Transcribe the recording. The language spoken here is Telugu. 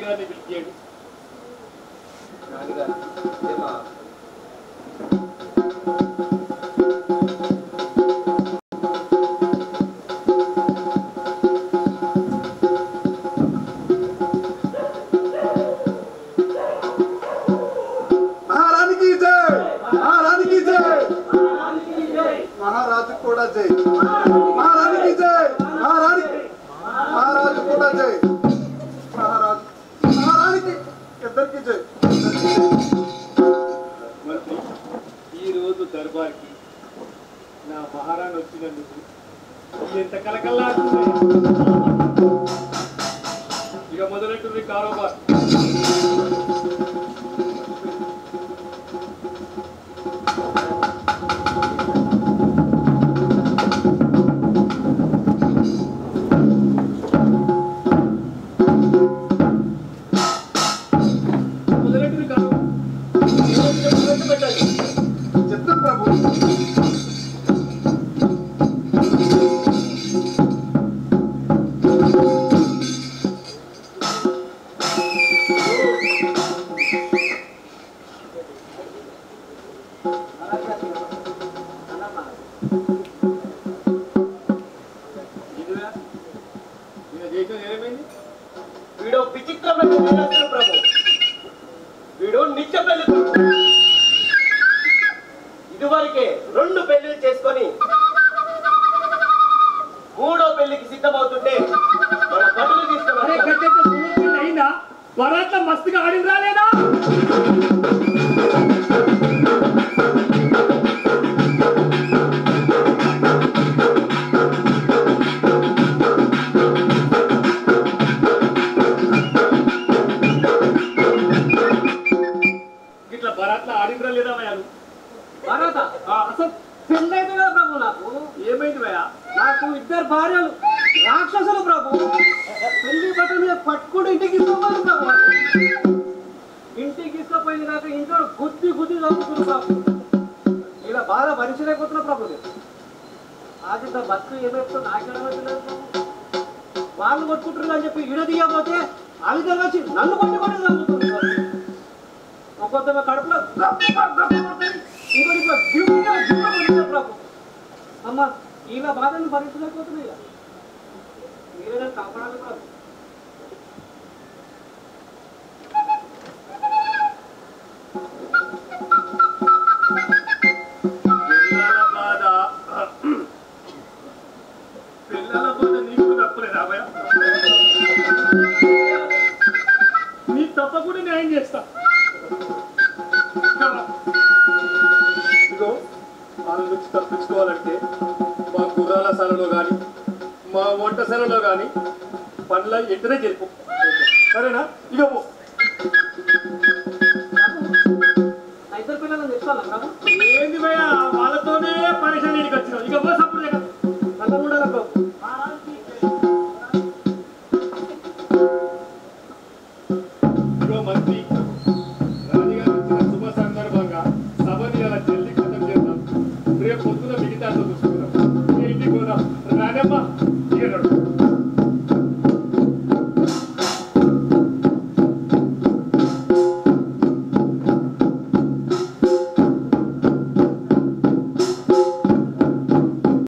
రాజుగారిని పిలిచాడు. महाराज కూడా జై महारानी जय महाराज కూడా జై महारानी ఇద్దరికి జై. మంత్రి, ఈ రోజు దర్బార్కి నా మహారాణి వచ్చినందుకు ఎంత కలకల్లా ఇక మొదలెట్టుంది కారోబార్. చెప్తాం ప్రభు. వీడు విచిత్రమైన ప్రభు. వీడు నిత్య పెళ్లి. ఇదివరకే 2 పెళ్లిళ్ళు చేసుకొని 3వ పెళ్లికి సిద్ధమవుతుంటే మన బట్టలు తీసుకుని అయిందా? వరాట్ల మస్తుగా ఆడింది రాలేదా? ఇట్లా బరాట్ల ఆడింద్రా లేదా భయాలు? బరాత అసలు పెళ్ళైతే కదా ప్రభు. నాకు ఏమైంది భయ? నాకు 2 భార్యలు రాక్షసులు ప్రభు. పెళ్లి బట్టల మీద పట్టుకుంటూ ఇంటికి ఇసుకోవాలి ప్రభు. ఇంటికి ఇష్టపోయింది కాక ఇంట్లో గుద్ది చదువుతున్నారు ప్రభు. ఇలా బాగా భరించలేకపోతున్నా ప్రభు. అది బస్సు ఏమైపోతుంది నాకేమైపోలేదు ప్రభు. వాళ్ళు కొట్టుకుంటున్నారు అని చెప్పి ఇడదీయకపోతే అవి వచ్చి నన్ను కొట్టి చదువుతున్నారు. ఒక్కొక్క కడుపులో ఇంకోటి ప్రభు. అమ్మ ఇలా బాధను భరించలేకపోతున్నాయి. మీరే కాపాడాలి ప్రభు. పిల్లల బాధ నీకు తప్పలేదు అభయ. నీ తప్పకుండా న్యాయం చేస్తా. ఇదిగో వాళ్ళ నుంచి తప్పించుకోవాలంటే మా గుర్రాలశాలలో కానీ మా వంటశాలలో కానీ పనుల ఎంటనే జరిపో. సరేనా? ఇక పో. ఇద్దరు పిల్లలను తెచ్చుకోవాలా ప్రభు? ఏంది భయ, వాళ్ళతోనే పరేషాన్ ఇంటికి వచ్చినావు. ఇక పో సప్పుడు దగ్గర నన్ను ఉండాలి ప్రభు. ఇగో మంత్రి, రాజుగారు వచ్చిన శుభ సందర్భంగా సభని అలా జల్లి ఖతం చేద్దాం. రేపు పొద్దున మిగతా చూసుకుందాం. ఇంటికి పోదాం. రానమ్మా ఇక